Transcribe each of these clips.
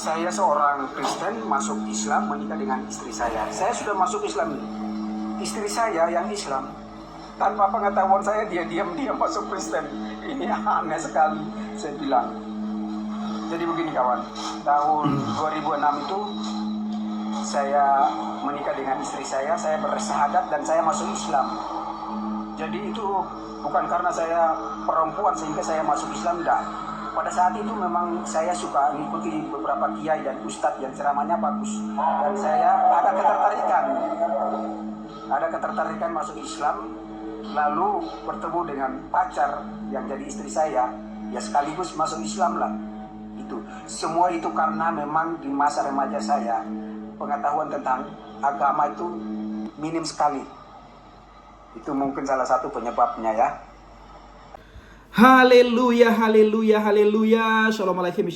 Saya seorang Kristen masuk Islam menikah dengan istri saya. Saya sudah masuk Islam. Istri saya yang Islam, tanpa pengetahuan saya dia diam-diam masuk Kristen. Ini aneh sekali, saya bilang. Jadi begini kawan, tahun 2006 itu saya menikah dengan istri saya bersyahadat dan saya masuk Islam. Jadi itu bukan karena saya perempuan sehingga saya masuk Islam, enggak. Pada saat itu memang saya suka mengikuti beberapa kiai dan ustadz yang ceramahnya bagus. Dan saya ada ketertarikan masuk Islam, lalu bertemu dengan pacar yang jadi istri saya, ya sekaligus masuk Islam lah. Itu semua itu karena memang di masa remaja saya pengetahuan tentang agama itu minim sekali. Itu mungkin salah satu penyebabnya ya. Haleluya, haleluya, haleluya. Shalom alaikum,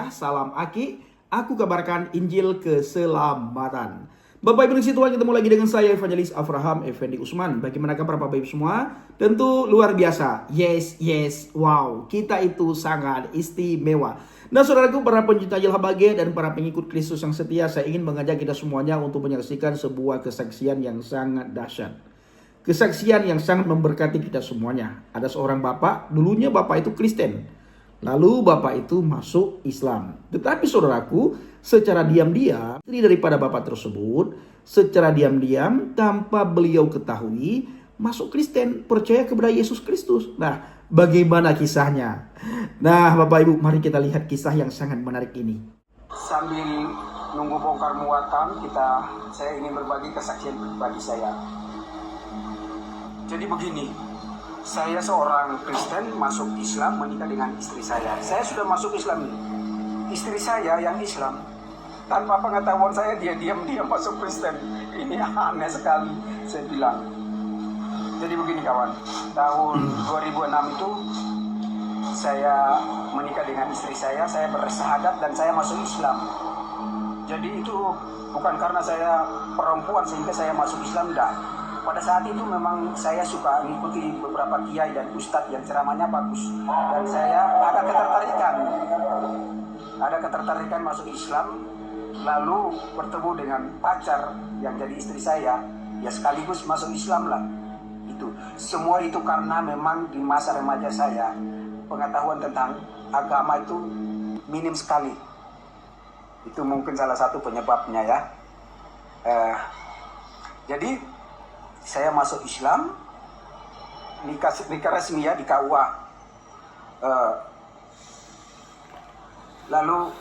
salam Aki. Aku kabarkan Injil keselamatan. Bapak Ibu di Tuhan, ketemu lagi dengan saya Evangelis Avraham Effendi Usman. Bagaimanakah para Bapak Ibu semua? Tentu luar biasa. Yes, wow. Kita itu sangat istimewa. Nah saudaraku, para pencinta Yelhabagia dan para pengikut Kristus yang setia, saya ingin mengajak kita semuanya untuk menyaksikan sebuah kesaksian yang sangat dahsyat. Kesaksian yang sangat memberkati kita semuanya. Ada seorang bapak, dulunya bapak itu Kristen. Lalu bapak itu masuk Islam. Tetapi saudaraku, secara diam-diam, istri daripada bapak tersebut, secara diam-diam, tanpa beliau ketahui, masuk Kristen, percaya kepada Yesus Kristus. Nah, bagaimana kisahnya? Nah, Bapak Ibu, mari kita lihat kisah yang sangat menarik ini. Sambil nunggu bongkar muatan, saya ingin berbagi kesaksian pribadi saya. Jadi begini, saya seorang Kristen masuk Islam menikah dengan istri saya. Saya sudah masuk Islam. Istri saya yang Islam, tanpa pengetahuan saya dia diam-diam masuk Kristen. Ini aneh sekali, saya bilang. Jadi begini kawan, tahun 2006 itu saya menikah dengan istri saya bersyahadat dan saya masuk Islam. Jadi itu bukan karena saya perempuan sehingga saya masuk Islam, enggak. Pada saat itu memang saya suka mengikuti beberapa kiai dan ustadz yang ceramahnya bagus. Dan saya ada ketertarikan masuk Islam, lalu bertemu dengan pacar yang jadi istri saya, ya sekaligus masuk Islam lah. Itu semua itu karena memang di masa remaja saya pengetahuan tentang agama itu minim sekali. Itu mungkin salah satu penyebabnya ya. Jadi saya masuk Islam, nikah resmi ya di KUA. Lalu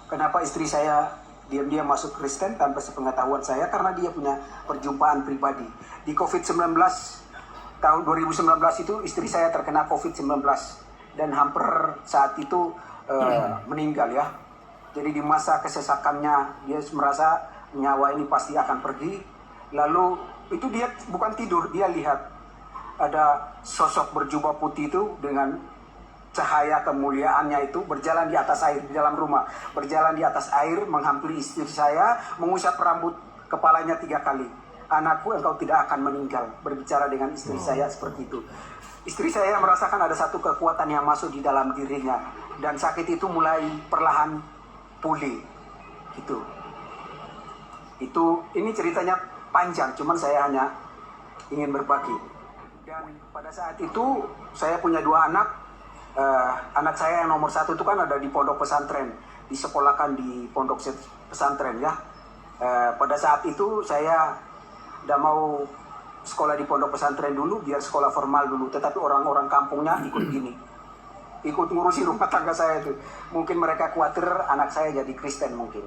kenapa istri saya diam-diam masuk Kristen tanpa sepengetahuan saya? Karena dia punya perjumpaan pribadi. Di COVID-19 tahun 2019 itu istri saya terkena COVID-19 dan hampir saat itu meninggal ya. Jadi di masa kesesakannya dia merasa nyawa ini pasti akan pergi. Lalu itu dia bukan tidur, dia lihat ada sosok berjubah putih itu dengan cahaya kemuliaannya itu berjalan di atas air di dalam rumah, berjalan di atas air menghampiri istri saya, mengusap rambut kepalanya 3 kali. Anakku, engkau tidak akan meninggal. Berbicara dengan istri saya seperti itu. Istri saya merasakan ada satu kekuatan yang masuk di dalam dirinya dan sakit itu mulai perlahan pulih. Ini ceritanya panjang, cuman saya hanya ingin berbagi. Dan pada saat itu saya punya 2 anak. Anak saya yang nomor 1 itu kan ada di pondok pesantren, disekolahkan di pondok pesantren ya. Pada saat itu saya udah mau sekolah di pondok pesantren dulu, biar sekolah formal dulu. Tetapi orang-orang kampungnya ikut ngurusi rumah tangga saya itu. Mungkin mereka khawatir anak saya jadi Kristen mungkin.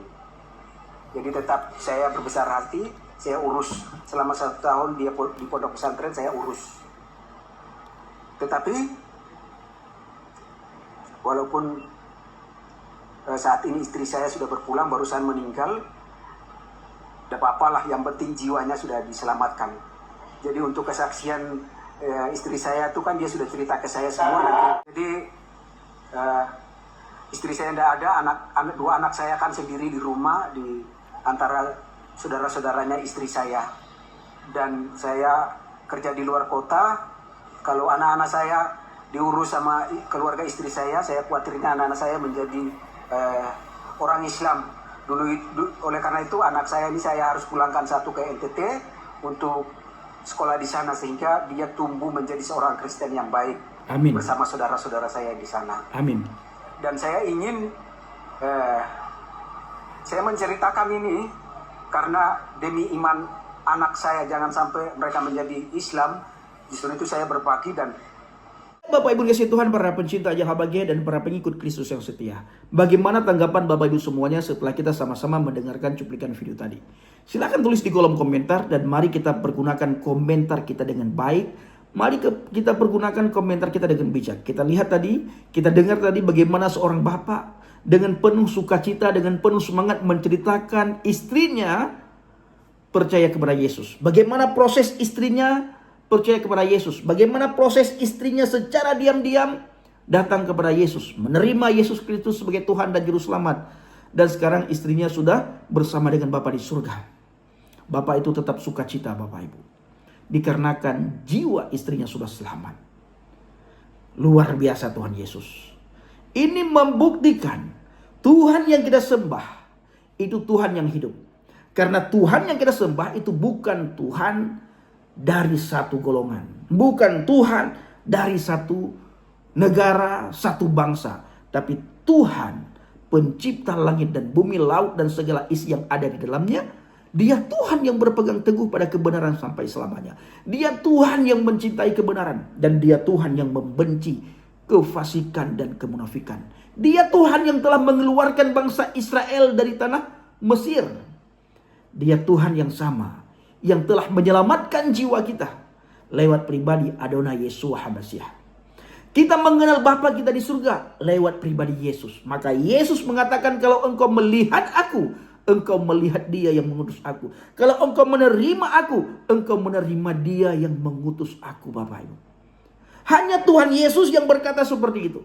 Jadi tetap saya berbesar hati, saya urus selama 1 tahun dia di pondok pesantren, saya urus. Tetapi walaupun saat ini istri saya sudah berpulang, barusan meninggal, tidak apa-apalah, yang penting jiwanya sudah diselamatkan. Jadi untuk kesaksian istri saya itu kan dia sudah cerita ke saya semua nanti. Jadi istri saya tidak ada, 2 anak saya kan sendiri di rumah di antara saudara-saudaranya istri saya. Dan saya kerja di luar kota. Kalau anak-anak saya diurus sama keluarga istri saya khawatirnya anak-anak saya menjadi orang Islam. Oleh karena itu anak saya ini saya harus pulangkan satu ke NTT untuk sekolah di sana sehingga dia tumbuh menjadi seorang Kristen yang baik. Amin. Bersama saudara-saudara saya di sana. Amin. Dan saya ingin saya menceritakan ini karena demi iman anak saya jangan sampai mereka menjadi Islam. Justru itu saya berbagi. Dan Bapak Ibu kasih Tuhan, para pencinta Yahweh dan para pengikut Kristus yang setia. Bagaimana tanggapan Bapak Ibu semuanya setelah kita sama-sama mendengarkan cuplikan video tadi? Silahkan tulis di kolom komentar dan mari kita pergunakan komentar kita dengan baik. Mari kita pergunakan komentar kita dengan bijak. Kita lihat tadi, kita dengar tadi bagaimana seorang bapak dengan penuh sukacita, dengan penuh semangat menceritakan istrinya percaya kepada Yesus. Bagaimana proses istrinya percaya kepada Yesus. Bagaimana proses istrinya secara diam-diam datang kepada Yesus. Menerima Yesus Kristus sebagai Tuhan dan Juru Selamat. Dan sekarang istrinya sudah bersama dengan Bapa di surga. Bapak itu tetap sukacita Bapak Ibu. Dikarenakan jiwa istrinya sudah selamat. Luar biasa Tuhan Yesus. Ini membuktikan Tuhan yang kita sembah itu Tuhan yang hidup. Karena Tuhan yang kita sembah itu bukan Tuhan dari satu golongan, bukan Tuhan dari satu negara, satu bangsa, tapi Tuhan pencipta langit dan bumi, laut dan segala isi yang ada di dalamnya. Dia Tuhan yang berpegang teguh pada kebenaran sampai selamanya. Dia Tuhan yang mencintai kebenaran dan dia Tuhan yang membenci kefasikan dan kemunafikan. Dia Tuhan yang telah mengeluarkan bangsa Israel dari tanah Mesir. Dia Tuhan yang sama yang telah menyelamatkan jiwa kita lewat pribadi Adonai Yeshua HaMasiah. Kita mengenal Bapa kita di surga lewat pribadi Yesus. Maka Yesus mengatakan, kalau engkau melihat aku, engkau melihat dia yang mengutus aku. Kalau engkau menerima aku, engkau menerima dia yang mengutus aku, Bapak Ibu. Hanya Tuhan Yesus yang berkata seperti itu.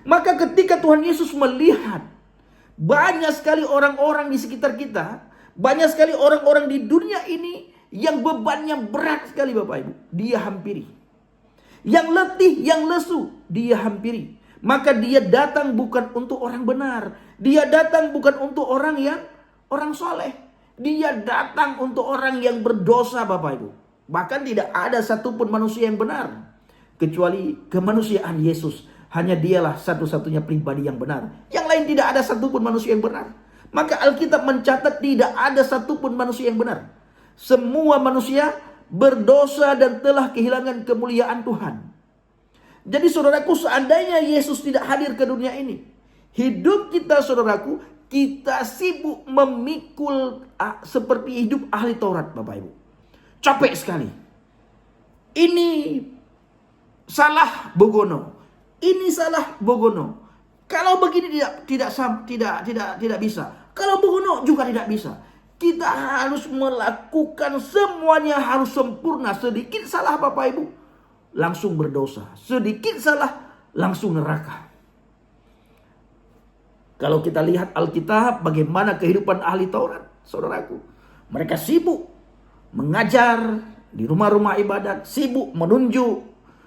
Maka ketika Tuhan Yesus melihat banyak sekali orang-orang di sekitar kita, banyak sekali orang-orang di dunia ini yang bebannya berat sekali Bapak Ibu, dia hampiri. Yang letih, yang lesu, dia hampiri. Maka dia datang bukan untuk orang benar. Dia datang bukan untuk orang soleh. Dia datang untuk orang yang berdosa Bapak Ibu. Bahkan tidak ada satupun manusia yang benar. Kecuali kemanusiaan Yesus. Hanya dialah satu-satunya pribadi yang benar. Yang lain tidak ada satupun manusia yang benar. Maka Alkitab mencatat tidak ada satupun manusia yang benar. Semua manusia berdosa dan telah kehilangan kemuliaan Tuhan. Jadi saudaraku, seandainya Yesus tidak hadir ke dunia ini, hidup kita saudaraku, kita sibuk memikul seperti hidup ahli Taurat Bapak Ibu. Capek sekali. Ini salah Bogono. Ini salah Bogono. Kalau begini tidak bisa. Kalau Bogono juga tidak bisa. Kita harus melakukan semuanya harus sempurna. Sedikit salah Bapak Ibu langsung berdosa. Sedikit salah langsung neraka. Kalau kita lihat Alkitab bagaimana kehidupan ahli Taurat, saudaraku. Mereka sibuk mengajar di rumah-rumah ibadat, sibuk menunjuk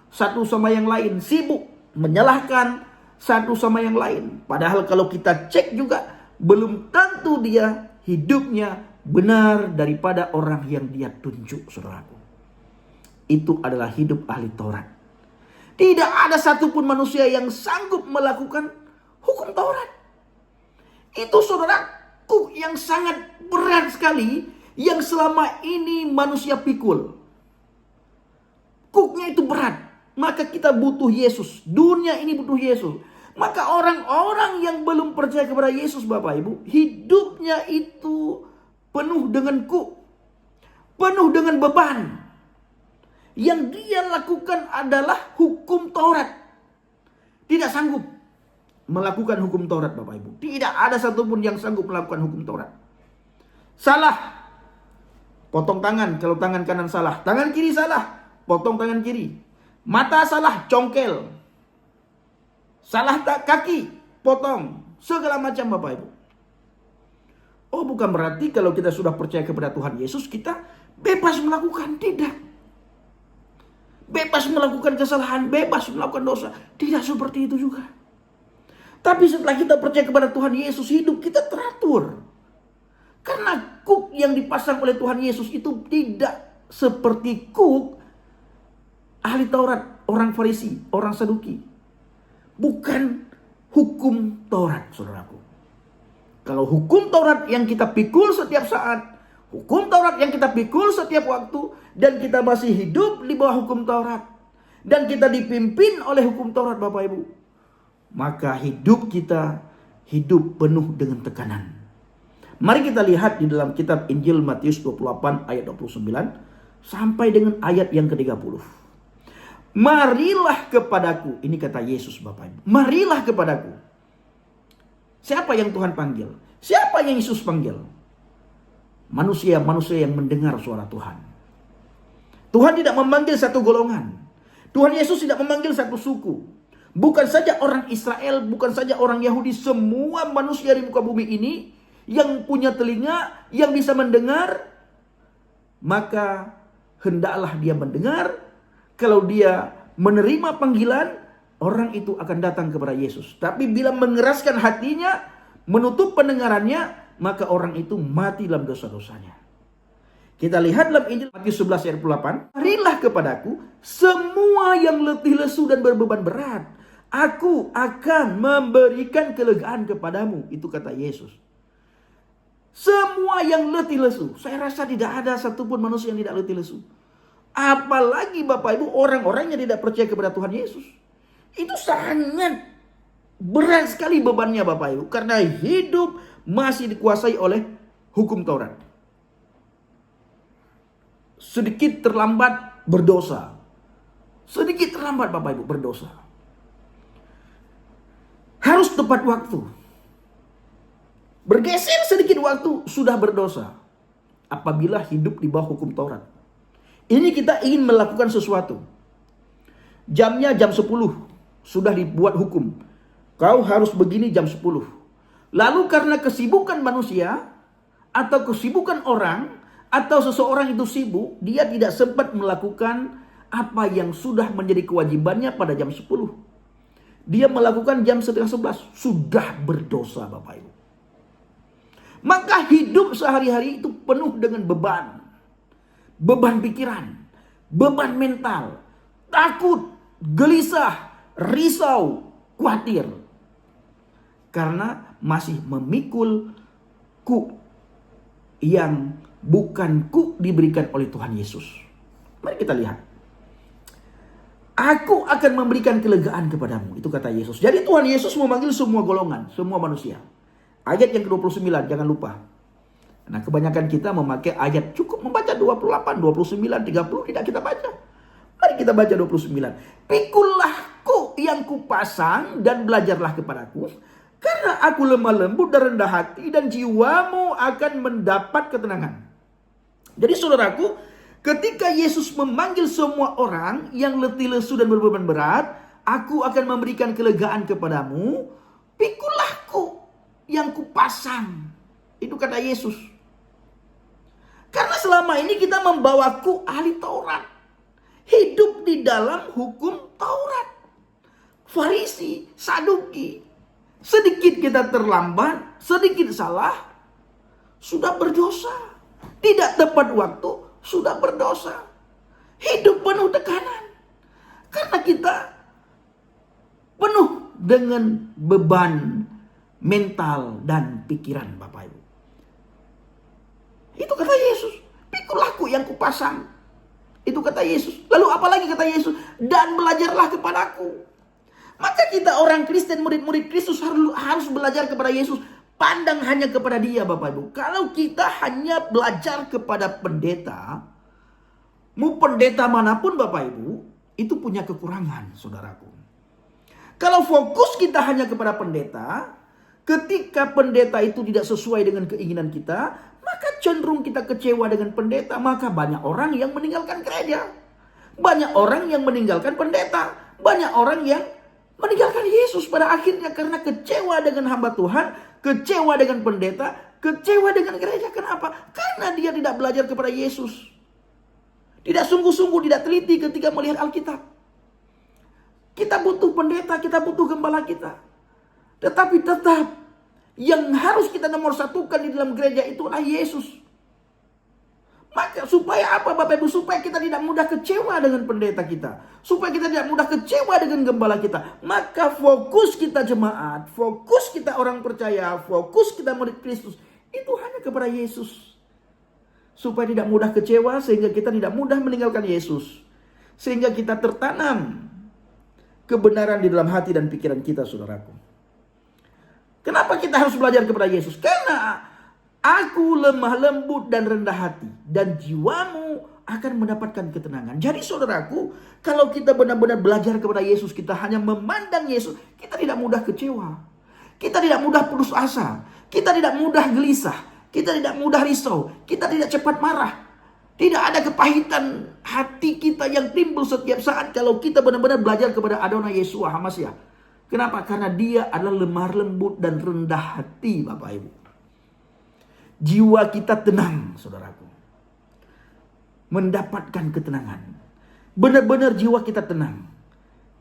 satu sama yang lain, sibuk menyalahkan satu sama yang lain. Padahal kalau kita cek juga, belum tentu dia hidupnya benar daripada orang yang dia tunjuk, saudaraku. Itu adalah hidup ahli Taurat. Tidak ada satupun manusia yang sanggup melakukan hukum Taurat. Itu saudaraku yang sangat berat sekali, yang selama ini manusia pikul. Kuknya itu berat. Maka kita butuh Yesus. Dunia ini butuh Yesus. Maka orang-orang yang belum percaya kepada Yesus Bapak Ibu, hidupnya itu penuh dengan kuk. Penuh dengan beban. Yang dia lakukan adalah hukum Taurat. Tidak sanggup melakukan hukum Taurat Bapak Ibu. Tidak ada satupun yang sanggup melakukan hukum Taurat. Salah, potong tangan kalau tangan kanan salah. Tangan kiri salah, potong tangan kiri. Mata salah, congkel. Salah kaki, potong. Segala macam Bapak Ibu. Oh, bukan berarti kalau kita sudah percaya kepada Tuhan Yesus, kita bebas melakukan. Tidak. Bebas melakukan kesalahan, bebas melakukan dosa. Tidak seperti itu juga. Tapi setelah kita percaya kepada Tuhan Yesus, hidup kita teratur. Karena kuk yang dipasang oleh Tuhan Yesus itu tidak seperti kuk ahli Taurat, orang Farisi, orang Saduki. Bukan hukum Taurat, saudaraku. Kalau hukum Taurat yang kita pikul setiap saat, hukum Taurat yang kita pikul setiap waktu, dan kita masih hidup di bawah hukum Taurat, dan kita dipimpin oleh hukum Taurat, Bapak Ibu, maka hidup kita hidup penuh dengan tekanan. Mari kita lihat di dalam kitab Injil Matius 28 ayat 29 sampai dengan ayat yang ke-30. Marilah kepadaku, ini kata Yesus, Bapak Ibu. Marilah kepadaku. Siapa yang Tuhan panggil? Siapa yang Yesus panggil? Manusia-manusia yang mendengar suara Tuhan. Tuhan tidak memanggil satu golongan. Tuhan Yesus tidak memanggil satu suku. Bukan saja orang Israel, bukan saja orang Yahudi, semua manusia di muka bumi ini yang punya telinga, yang bisa mendengar, maka hendaklah dia mendengar. Kalau dia menerima panggilan, orang itu akan datang kepada Yesus. Tapi bila mengeraskan hatinya, menutup pendengarannya, maka orang itu mati dalam dosa-dosanya. Kita lihat dalam Injil Matius 11 ayat 28. Marilah kepadaku semua yang letih lesu dan berbeban berat. Aku akan memberikan kelegaan kepadamu. Itu kata Yesus. Semua yang letih lesu. Saya rasa tidak ada satupun manusia yang tidak letih lesu. Apalagi Bapak Ibu orang-orang yang tidak percaya kepada Tuhan Yesus. Itu sangat berat sekali bebannya Bapak Ibu. Karena hidup masih dikuasai oleh hukum Taurat. Sedikit terlambat berdosa. Sedikit terlambat Bapak Ibu berdosa. Harus tepat waktu. Bergeser sedikit waktu sudah berdosa. Apabila hidup di bawah hukum Taurat. Ini kita ingin melakukan sesuatu. Jamnya jam 10. Sudah dibuat hukum. Kau harus begini jam 10. Lalu karena kesibukan manusia. Atau kesibukan orang. Atau seseorang itu sibuk. Dia tidak sempat melakukan apa yang sudah menjadi kewajibannya pada jam 10. Dia melakukan jam 10:30. Sudah berdosa Bapak Ibu. Maka hidup sehari-hari itu penuh dengan beban. Beban pikiran. Beban mental. Takut. Gelisah. Risau. Khawatir. Karena masih memikul kuk yang bukan kuk diberikan oleh Tuhan Yesus. Mari kita lihat. Aku akan memberikan kelegaan kepadamu. Itu kata Yesus. Jadi Tuhan Yesus memanggil semua golongan. Semua manusia. Ayat yang ke-29. Jangan lupa. Nah kebanyakan kita memakai ayat. Cukup membaca 28, 29, 30. Tidak kita baca. Mari kita baca 29. Pikullah kuk yang kupasang. Dan belajarlah kepadaku. Karena aku lemah lembut dan rendah hati. Dan jiwamu akan mendapat ketenangan. Jadi saudaraku. Ketika Yesus memanggil semua orang yang letih lesu dan berbeban berat, aku akan memberikan kelegaan kepadamu. Pikullah kuk yang kupasang. Itu kata Yesus. Karena selama ini kita membawa kuk ahli Taurat. Hidup di dalam hukum Taurat. Farisi, Saduki. Sedikit kita terlambat, sedikit salah, sudah berdosa. Tidak tepat waktu, sudah berdosa. Hidup penuh tekanan. Karena kita penuh dengan beban mental dan pikiran Bapak Ibu. Itu kata Yesus. Pikullah kuk yang kupasang. Itu kata Yesus. Lalu apalagi kata Yesus? Dan belajarlah kepadaku. Maka kita orang Kristen, murid-murid Kristus harus belajar kepada Yesus. Pandang hanya kepada dia Bapak Ibu. Kalau kita hanya belajar kepada pendeta. Mau pendeta manapun Bapak Ibu. Itu punya kekurangan saudaraku. Kalau fokus kita hanya kepada pendeta. Ketika pendeta itu tidak sesuai dengan keinginan kita. Maka cenderung kita kecewa dengan pendeta. Maka banyak orang yang meninggalkan gereja. Banyak orang yang meninggalkan pendeta. Banyak orang yang meninggalkan Yesus pada akhirnya. Karena kecewa dengan hamba Tuhan. Kecewa dengan pendeta, kecewa dengan gereja. Kenapa? Karena dia tidak belajar kepada Yesus. Tidak sungguh-sungguh, tidak teliti ketika melihat Alkitab. Kita butuh pendeta, kita butuh gembala kita. Tetapi tetap yang harus kita nomor satukan di dalam gereja itulah Yesus. Maka supaya apa Bapak Ibu? Supaya kita tidak mudah kecewa dengan pendeta kita. Supaya kita tidak mudah kecewa dengan gembala kita. Maka fokus kita jemaat, fokus kita orang percaya, fokus kita murid Kristus, itu hanya kepada Yesus. Supaya tidak mudah kecewa, sehingga kita tidak mudah meninggalkan Yesus. Sehingga kita tertanam kebenaran di dalam hati dan pikiran kita, saudaraku. Kenapa kita harus belajar kepada Yesus? Karena aku lemah lembut dan rendah hati, dan jiwamu akan mendapatkan ketenangan. Jadi saudaraku, kalau kita benar-benar belajar kepada Yesus, kita hanya memandang Yesus, kita tidak mudah kecewa. Kita tidak mudah putus asa. Kita tidak mudah gelisah. Kita tidak mudah risau. Kita tidak cepat marah. Tidak ada kepahitan hati kita yang timbul setiap saat kalau kita benar-benar belajar kepada Adonai Yeshua HaMashiach. Kenapa? Karena dia adalah lemah lembut dan rendah hati, Bapak Ibu. Jiwa kita tenang, saudaraku. Mendapatkan ketenangan. Benar-benar jiwa kita tenang.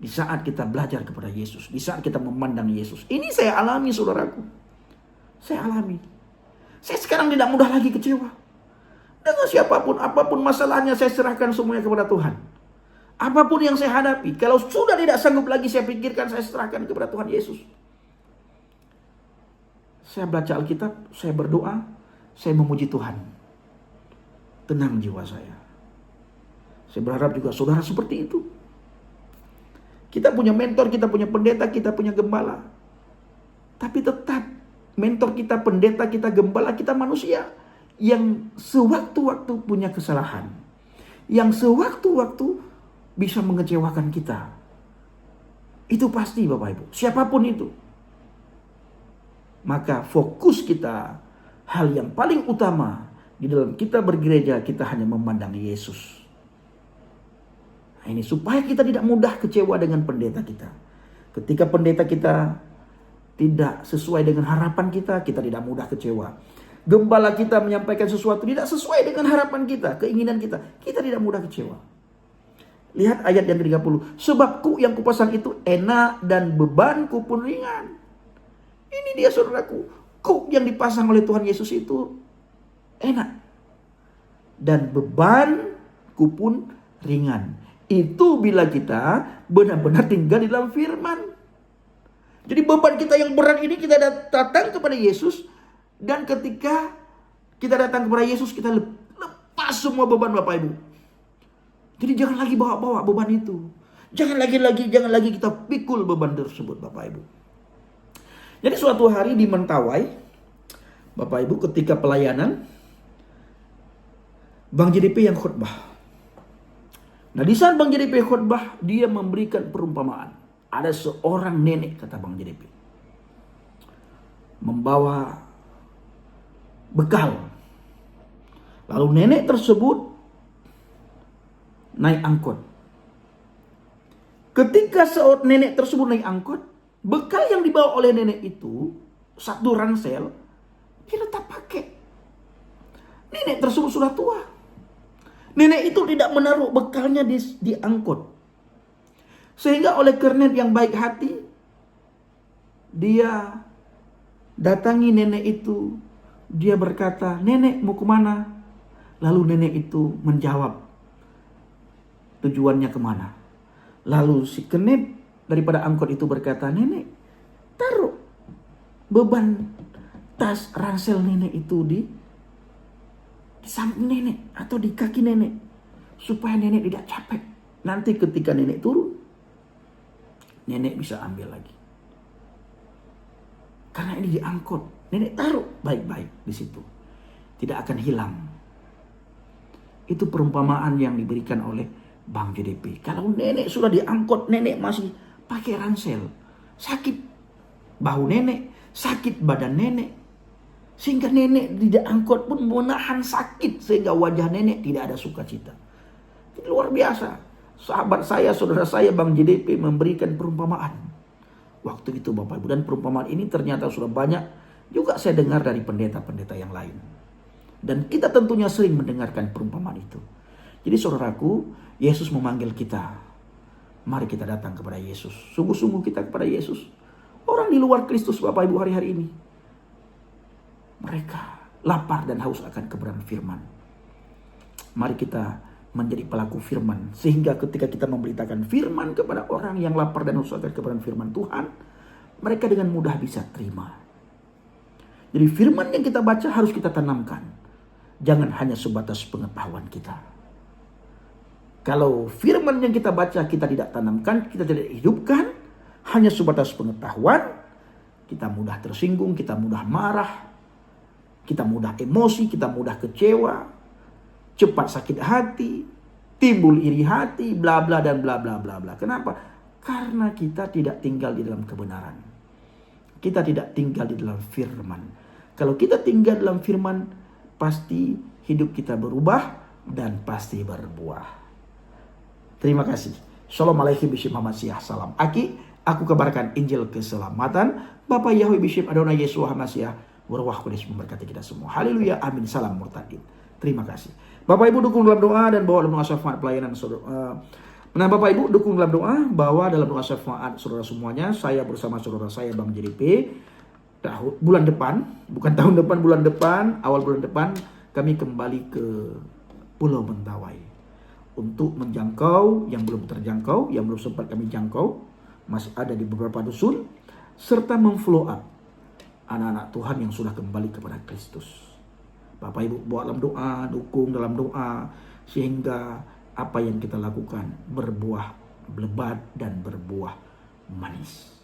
Di saat kita belajar kepada Yesus. Di saat kita memandang Yesus. Ini saya alami, saudaraku. Saya alami. Saya sekarang tidak mudah lagi kecewa. Dengan siapapun, apapun masalahnya, saya serahkan semuanya kepada Tuhan. Apapun yang saya hadapi, kalau sudah tidak sanggup lagi saya pikirkan, saya serahkan kepada Tuhan Yesus. Saya baca Alkitab, saya berdoa, saya memuji Tuhan. Tenang jiwa saya. Saya berharap juga saudara seperti itu. Kita punya mentor, kita punya pendeta, kita punya gembala. Tapi tetap mentor kita, pendeta kita, gembala kita manusia. Yang sewaktu-waktu punya kesalahan. Yang sewaktu-waktu bisa mengecewakan kita. Itu pasti Bapak Ibu. Siapapun itu. Maka fokus kita, hal yang paling utama di dalam kita bergereja, kita hanya memandang Yesus. Nah, ini supaya kita tidak mudah kecewa dengan pendeta kita. Ketika pendeta kita tidak sesuai dengan harapan kita, kita tidak mudah kecewa. Gembala kita menyampaikan sesuatu tidak sesuai dengan harapan kita, keinginan kita, kita tidak mudah kecewa. Lihat ayat yang ke-30. Sebab kuk yang kupasang itu enak dan bebanku pun ringan. Ini dia saudaraku. Kuk yang dipasang oleh Tuhan Yesus itu enak. Dan bebanku pun ringan. Itu bila kita benar-benar tinggal di dalam firman. Jadi beban kita yang berat ini kita datang kepada Yesus. Dan ketika kita datang kepada Yesus, kita lepas semua beban Bapak Ibu. Jadi jangan lagi bawa-bawa beban itu. Jangan lagi kita pikul beban tersebut Bapak Ibu. Jadi suatu hari di Mentawai, Bapak Ibu, ketika pelayanan, Bang JDP yang khutbah. Nah di saat Bang JDP khutbah, dia memberikan perumpamaan. Ada seorang nenek, kata Bang JDP, membawa bekal. Lalu nenek tersebut naik angkot. Ketika nenek tersebut naik angkot, bekal yang dibawa oleh nenek itu, satu ransel, dia tetap pakai. Nenek tersebut sudah tua. Nenek itu tidak menaruh bekalnya di angkot. Sehingga oleh kernet yang baik hati, dia datangi nenek itu. Dia berkata, "Nenek mau kemana?" Lalu nenek itu menjawab tujuannya kemana. Lalu si kernet daripada angkot itu berkata, "Nenek, taruh beban tas ransel nenek itu di samping nenek atau di kaki nenek. Supaya nenek tidak capek. Nanti ketika nenek turun, nenek bisa ambil lagi." Karena ini diangkut, nenek taruh baik-baik di situ. Tidak akan hilang. Itu perumpamaan yang diberikan oleh Bang JDP. Kalau nenek sudah diangkut, nenek masih pakai ransel, sakit bahu nenek, sakit badan nenek. Sehingga nenek tidak angkut pun menahan sakit. Sehingga wajah nenek tidak ada sukacita. Itu luar biasa. Sahabat saya, saudara saya, Bang JDP memberikan perumpamaan. Waktu itu Bapak Ibu. Dan perumpamaan ini ternyata sudah banyak juga saya dengar dari pendeta-pendeta yang lain. Dan kita tentunya sering mendengarkan perumpamaan itu. Jadi saudaraku, Yesus memanggil kita. Mari kita datang kepada Yesus. Sungguh-sungguh kita kepada Yesus. Orang di luar Kristus Bapak Ibu hari-hari ini, mereka lapar dan haus akan kebenaran firman. Mari kita menjadi pelaku firman, sehingga ketika kita memberitakan firman kepada orang yang lapar dan haus akan kebenaran firman Tuhan, mereka dengan mudah bisa terima. Jadi firman yang kita baca harus kita tanamkan. Jangan hanya sebatas pengetahuan kita. Kalau firman yang kita baca kita tidak tanamkan, kita tidak hidupkan, hanya sebatas pengetahuan, kita mudah tersinggung, kita mudah marah, kita mudah emosi, kita mudah kecewa, cepat sakit hati, timbul iri hati, bla bla dan bla bla bla bla. Kenapa? Karena kita tidak tinggal di dalam kebenaran. Kita tidak tinggal di dalam firman. Kalau kita tinggal dalam firman, pasti hidup kita berubah dan pasti berbuah. Terima kasih. Shalom alaikum Bishop Muhammad Syah. Salam Aki. Aku kabarkan Injil keselamatan. Bapak Yahweh Bishop Adonai Yeshua HaMashiach. Warwah Kudus memberkati kita semua. Haleluya. Amin. Salam murtadin. Terima kasih. Bapak Ibu dukung dalam doa dan bawa dalam doa syafaat pelayanan saudara. Nah Bapak Ibu dukung dalam doa, bawa dalam doa syafaat saudara semuanya. Saya bersama saudara saya Bang JDP. Bulan depan, bukan tahun depan, bulan depan, awal bulan depan kami kembali ke Pulau Mentawai untuk menjangkau yang belum terjangkau, yang belum sempat kami jangkau, masih ada di beberapa dusun, serta memfollow up anak-anak Tuhan yang sudah kembali kepada Kristus. Bapak Ibu bawa dalam doa, dukung dalam doa, sehingga apa yang kita lakukan berbuah lebat dan berbuah manis.